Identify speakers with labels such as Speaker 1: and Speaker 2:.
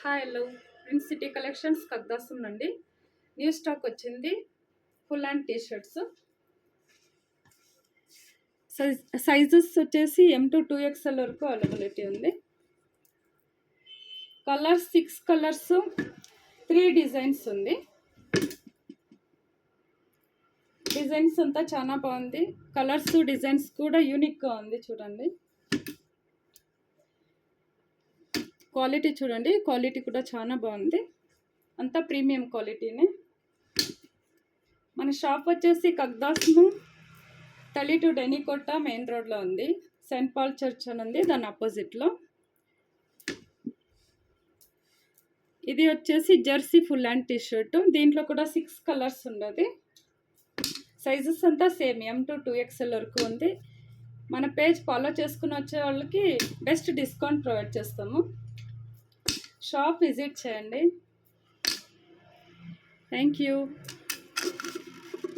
Speaker 1: Hi hello Prince City Collections కగ్దాసం నుండి new stock వచ్చింది. Full hand T shirts sizes వచ్చేసి M to 2XL వరకు అవైలబిలిటీ ఉంది. కలర్స్ 6 కలర్స్ 3 డిజైన్స్ ఉంది. డిజైన్స్ అంతా చాలా బాగుంది. కలర్స్ డిజైన్స్ కూడా యూనిక్గా ఉంది. చూడండి, క్వాలిటీ చూడండి, క్వాలిటీ కూడా చాలా బాగుంది. అంతా ప్రీమియం క్వాలిటీనే. మన షాప్ వచ్చేసి కగ్దాసము తల్లి టు డెనికోట మెయిన్ రోడ్లో ఉంది. సెయింట్ పాల్ చర్చ్ అని ఉంది, దాని ఆపోజిట్లో. ఇది వచ్చేసి Jersey full hand T shirt. దీంట్లో కూడా 6 కలర్స్ ఉన్నది. సైజెస్ అంతా సేమ్ M to 2XL వరకు ఉంది. మన పేజ్ ఫాలో చేసుకుని వచ్చే వాళ్ళకి బెస్ట్ డిస్కౌంట్ ప్రొవైడ్ చేస్తాము. షాప్ విజిట్ చేయండి. Thank you.